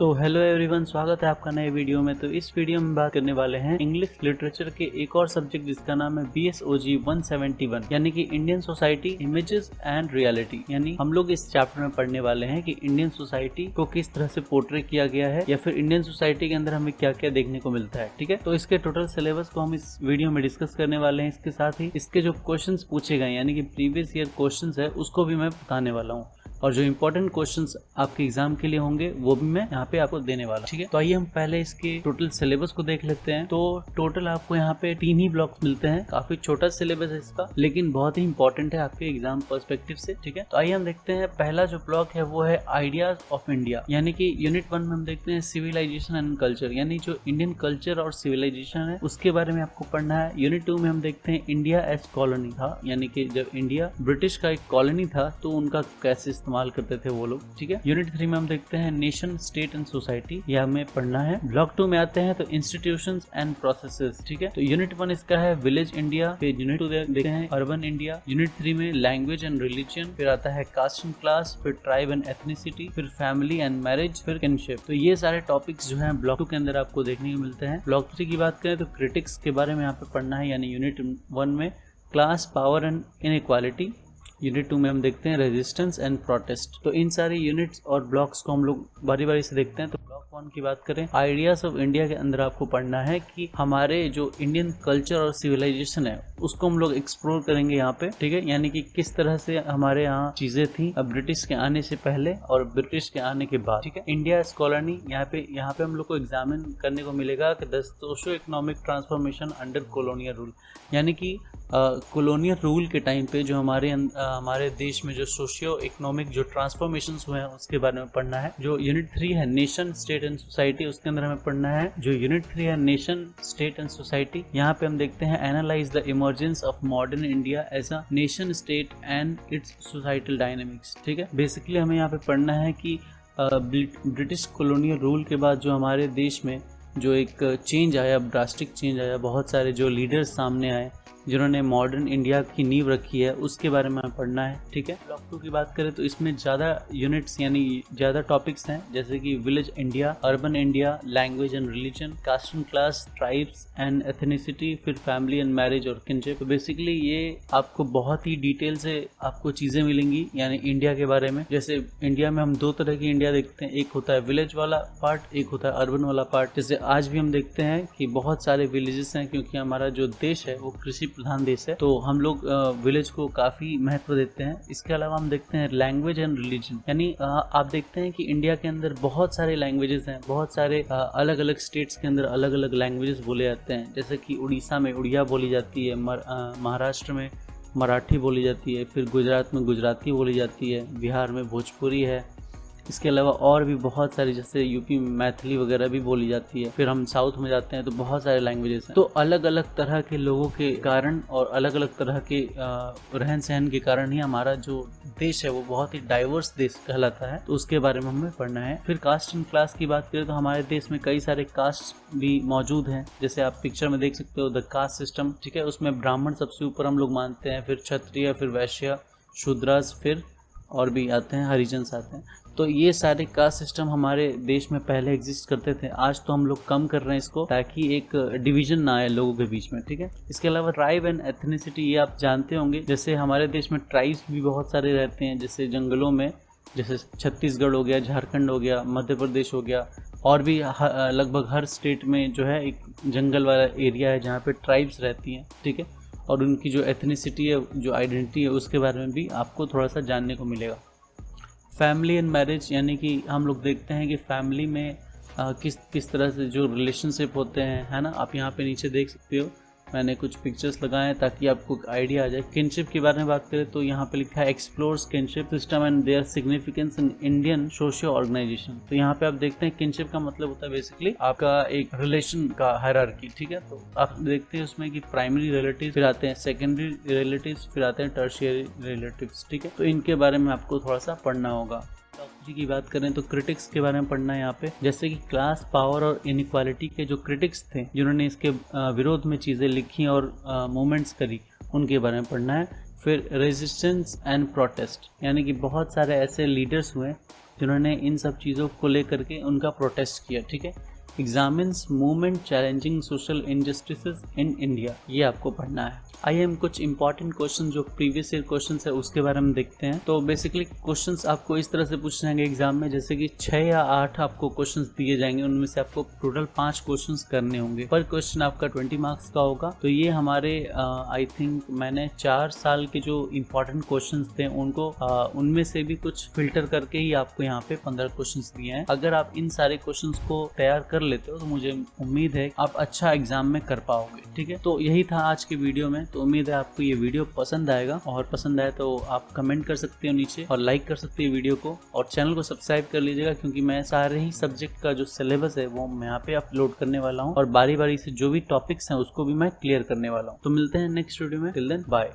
तो hello everyone, स्वागत है आपका नए वीडियो में। तो इस वीडियो में बात करने वाले हैं इंग्लिश लिटरेचर के एक और सब्जेक्ट जिसका नाम है BSOG 171 यानी कि Indian society images and reality. यानी हम लोग इस चैप्टर में पढ़ने वाले हैं कि इंडियन सोसाइटी को किस तरह से पोर्ट्रे किया गया है या फिर इंडियन सोसाइटी के अंदर हमें क्या क्या देखने को मिलता है। ठीक है, तो इसके टोटल सिलेबस को हम इस वीडियो में डिस्कस करने वाले हैं। इसके साथ ही इसके जो क्वेश्चन पूछे गए यानी कि प्रीवियस ईयर क्वेश्चन है उसको भी मैं बताने वाला हूँ, और जो इंपॉर्टेंट क्वेश्चंस आपके एग्जाम के लिए होंगे वो भी मैं यहाँ पे आपको देने वाला हूँ। ठीक है, तो आइए हम पहले इसके टोटल सिलेबस को देख लेते हैं। तो टोटल आपको यहाँ पे 3 ही ब्लॉक्स मिलते हैं। काफी छोटा सिलेबस है इसका, लेकिन बहुत ही इंपॉर्टेंट है आपके एग्जाम पर्सपेक्टिव से। ठीक है, तो आइए हम देखते हैं। पहला जो ब्लॉक है वो है आइडियाज ऑफ इंडिया, यानी कि यूनिट 1 में हम देखते हैं सिविलाइजेशन एंड कल्चर, यानी जो इंडियन कल्चर और सिविलाइजेशन है उसके बारे में आपको पढ़ना है। यूनिट 2 में हम देखते हैं इंडिया एज कॉलोनी था, यानी कि जब इंडिया ब्रिटिश का एक कॉलोनी था तो उनका कैसे इस्तेमाल करते थे वो लोग। ठीक है, यूनिट 3 में हम देखते हैं नेशन, स्टेट एंड सोसाइटी, यह हमें पढ़ना है। ब्लॉक 2 में आते हैं तो इंस्टीट्यूशंस एंड प्रोसेसेस। ठीक है, तो यूनिट 1 इसका है विलेज इंडिया, फिर यूनिट 2 देखते हैं अर्बन इंडिया, यूनिट 3 में लैंग्वेज एंड रिलीजन, फिर आता है कास्ट एंड क्लास, फिर ट्राइब एंड एथनिसिटी, फिर फैमिली एंड मैरिज, फिर किनशिप। तो ये सारे टॉपिक्स जो है ब्लॉक 2 के अंदर आपको देखने को मिलते हैं। ब्लॉक 3 की बात करें तो क्रिटिक्स के बारे में यहाँ पे पढ़ना है, यानी यूनिट 1 में class, power and inequality, unit 2 में हम देखते हैं रेजिस्टेंस एंड प्रोटेस्ट। तो इन सारे यूनिट्स और ब्लॉक्स को हम लोग बारी बारी से देखते हैं। तो ब्लॉक 1 की बात करें, आइडियाज ऑफ इंडिया के अंदर आपको पढ़ना है कि हमारे जो इंडियन कल्चर और सिविलाइजेशन है उसको हम लोग एक्सप्लोर करेंगे यहाँ पे। ठीक है, यानी कि किस तरह से हमारे यहाँ चीजें थी अब ब्रिटिश के आने से पहले और ब्रिटिश के आने के बाद। ठीक है, इंडिया एज कॉलोनी, यहाँ पे हम लोग को एग्जामिन करने को मिलेगा कि the socio economic transformation under colonial rule, यानी कि कॉलोनियल रूल के टाइम पे जो हमारे देश में जो सोशियो इकोनॉमिक जो ट्रांसफॉर्मेशंस हुए हैं उसके बारे में पढ़ना है। जो यूनिट 3 है नेशन, स्टेट एंड सोसाइटी, उसके अंदर हमें पढ़ना है। जो यूनिट 3 है नेशन, स्टेट एंड सोसाइटी, यहाँ पे हम देखते हैं analyse the emergence of modern India as a nation state and its societal dynamics. ठीक है, बेसिकली हमें यहाँ पे पढ़ना है कि ब्रिटिश कॉलोनियल रूल के बाद जो हमारे देश में जो एक चेंज आया, ड्रास्टिक चेंज आया, बहुत सारे जो लीडर्स सामने आए जिन्होंने मॉडर्न इंडिया की नींव रखी है उसके बारे में पढ़ना है। ठीक है, ब्लॉक 2 की बात करें तो इसमें ज़्यादा यूनिट्स यानी ज़्यादा टॉपिक्स हैं, जैसे कि village India, urban India, language and religion, caste and class, tribes and ethnicity, फिर फैमिली एंड मैरिज और किनशिप। तो बेसिकली ये आपको बहुत ही डिटेल से आपको चीज़ें मिलेंगी यानी इंडिया के बारे में। जैसे इंडिया में हम 2 तरह की इंडिया देखते हैं, एक होता है विलेज वाला पार्ट, एक होता है अर्बन वाला पार्ट। जैसे आज भी हम देखते हैं कि बहुत सारे विलेजेस हैं, क्योंकि हमारा जो देश है वो कृषि प्रधान देश है, तो हम लोग विलेज को काफी महत्व देते हैं। इसके अलावा हम देखते हैं लैंग्वेज एंड रिलीजन, यानी आप देखते हैं कि इंडिया के अंदर बहुत सारे लैंग्वेजेस हैं, बहुत सारे अलग अलग स्टेट्स के अंदर अलग अलग लैंग्वेजेस बोले जाते हैं। जैसे कि उड़ीसा में उड़िया बोली जाती है, महाराष्ट्र में मराठी बोली जाती है, फिर गुजरात में गुजराती बोली जाती है, बिहार में भोजपुरी है। इसके अलावा और भी बहुत सारी, जैसे यूपी में मैथिली वगैरह भी बोली जाती है। फिर हम साउथ में जाते हैं तो बहुत सारे लैंग्वेजेस हैं। तो अलग अलग तरह के लोगों के कारण और अलग अलग तरह के रहन सहन के कारण ही हमारा जो देश है वो बहुत ही डाइवर्स देश कहलाता है। तो उसके बारे में हमें पढ़ना है। फिर कास्ट एंड क्लास की बात करें तो हमारे देश में कई सारे कास्ट भी मौजूद हैं, जैसे आप पिक्चर में देख सकते हो द कास्ट सिस्टम। ठीक है, उसमें ब्राह्मण सबसे ऊपर हम लोग मानते हैं, फिर क्षत्रिय, फिर वैश्य, शूद्रास, फिर और भी आते हैं, हरिजन्स आते हैं। तो ये सारे कास्ट सिस्टम हमारे देश में पहले एग्जिस्ट करते थे। आज तो हम लोग कम कर रहे हैं इसको, ताकि एक डिवीजन ना आए लोगों के बीच में। ठीक है, इसके अलावा ट्राइब एंड एथनिसिटी, ये आप जानते होंगे। जैसे हमारे देश में ट्राइब्स भी बहुत सारे रहते हैं, जैसे जंगलों में, जैसे छत्तीसगढ़ हो गया, झारखंड हो गया, मध्य प्रदेश हो गया, और भी लगभग हर स्टेट में जो है एक जंगल वाला एरिया है जहाँ पे ट्राइब्स रहती हैं। ठीक है, और उनकी जो एथनिसिटी है, जो आइडेंटिटी है, उसके बारे में भी आपको थोड़ा सा जानने को मिलेगा। फैमिली एंड मैरिज, यानी कि हम लोग देखते हैं कि फैमिली में किस तरह से जो रिलेशनशिप होते हैं, है ना। आप यहाँ पे नीचे देख सकते हो, मैंने कुछ पिक्चर्स लगाए हैं ताकि आपको आइडिया आ जाए। किनशिप के बारे में बात करें तो यहाँ पे लिखा है explores kinship system and their significance in Indian socio organisation. तो यहाँ पे आप देखते हैं किनशिप का मतलब होता है बेसिकली आपका एक रिलेशन का हायरार्की। ठीक है, तो आप देखते हैं उसमें कि प्राइमरी रिलेटिव, फिर आते हैं सेकेंडरी रिलेटिव्स, फिर आते हैं टर्शियरी रिलेटिव्स। ठीक है, तो इनके बारे में आपको थोड़ा सा पढ़ना होगा। की बात करें तो क्रिटिक्स के बारे में पढ़ना है यहाँ पे, जैसे कि क्लास, पावर और इनइक्वालिटी के जो क्रिटिक्स थे जिन्होंने इसके विरोध में चीज़ें लिखी और मूवमेंट्स करी, उनके बारे में पढ़ना है। फिर रेजिस्टेंस एंड प्रोटेस्ट, यानी कि बहुत सारे ऐसे लीडर्स हुए जिन्होंने इन सब चीज़ों को लेकर के उनका प्रोटेस्ट किया। ठीक है, examines movement challenging social injustices in India, ये आपको पढ़ना है। आइए हम कुछ इंपॉर्टेंट क्वेश्चन जो प्रीवियस ईयर क्वेश्चन है उसके बारे में देखते हैं। तो बेसिकली क्वेश्चंस आपको इस तरह से पूछे जाएंगे एग्जाम में, जैसे कि 6 या 8 आपको क्वेश्चंस दिए जाएंगे, उनमें से आपको टोटल 5 क्वेश्चंस करने होंगे। पर क्वेश्चन आपका 20 मार्क्स का होगा। तो ये हमारे आई थिंक मैंने 4 साल के जो इंपॉर्टेंट क्वेश्चंस थे उनको उनमें से भी कुछ फिल्टर करके ही आपको यहाँ पे 15 क्वेश्चंस दिए हैं। अगर आप इन सारे क्वेश्चंस को तैयार कर लेते हो तो मुझे उम्मीद है आप अच्छा एग्जाम में कर पाओगे। ठीक है, तो यही था आज के वीडियो में। तो उम्मीद है आपको ये वीडियो पसंद आएगा, और पसंद आए तो आप कमेंट कर सकते हो नीचे और लाइक कर सकते हो वीडियो को, और चैनल को सब्सक्राइब कर लीजिएगा, क्योंकि मैं सारे ही सब्जेक्ट का जो सिलेबस है वो मैं यहाँ पे अपलोड करने वाला हूँ, और बारी बारी से जो भी टॉपिक्स हैं उसको भी मैं क्लियर करने वाला हूँ। तो मिलते हैं नेक्स्ट वीडियो में, टिल देन बाय।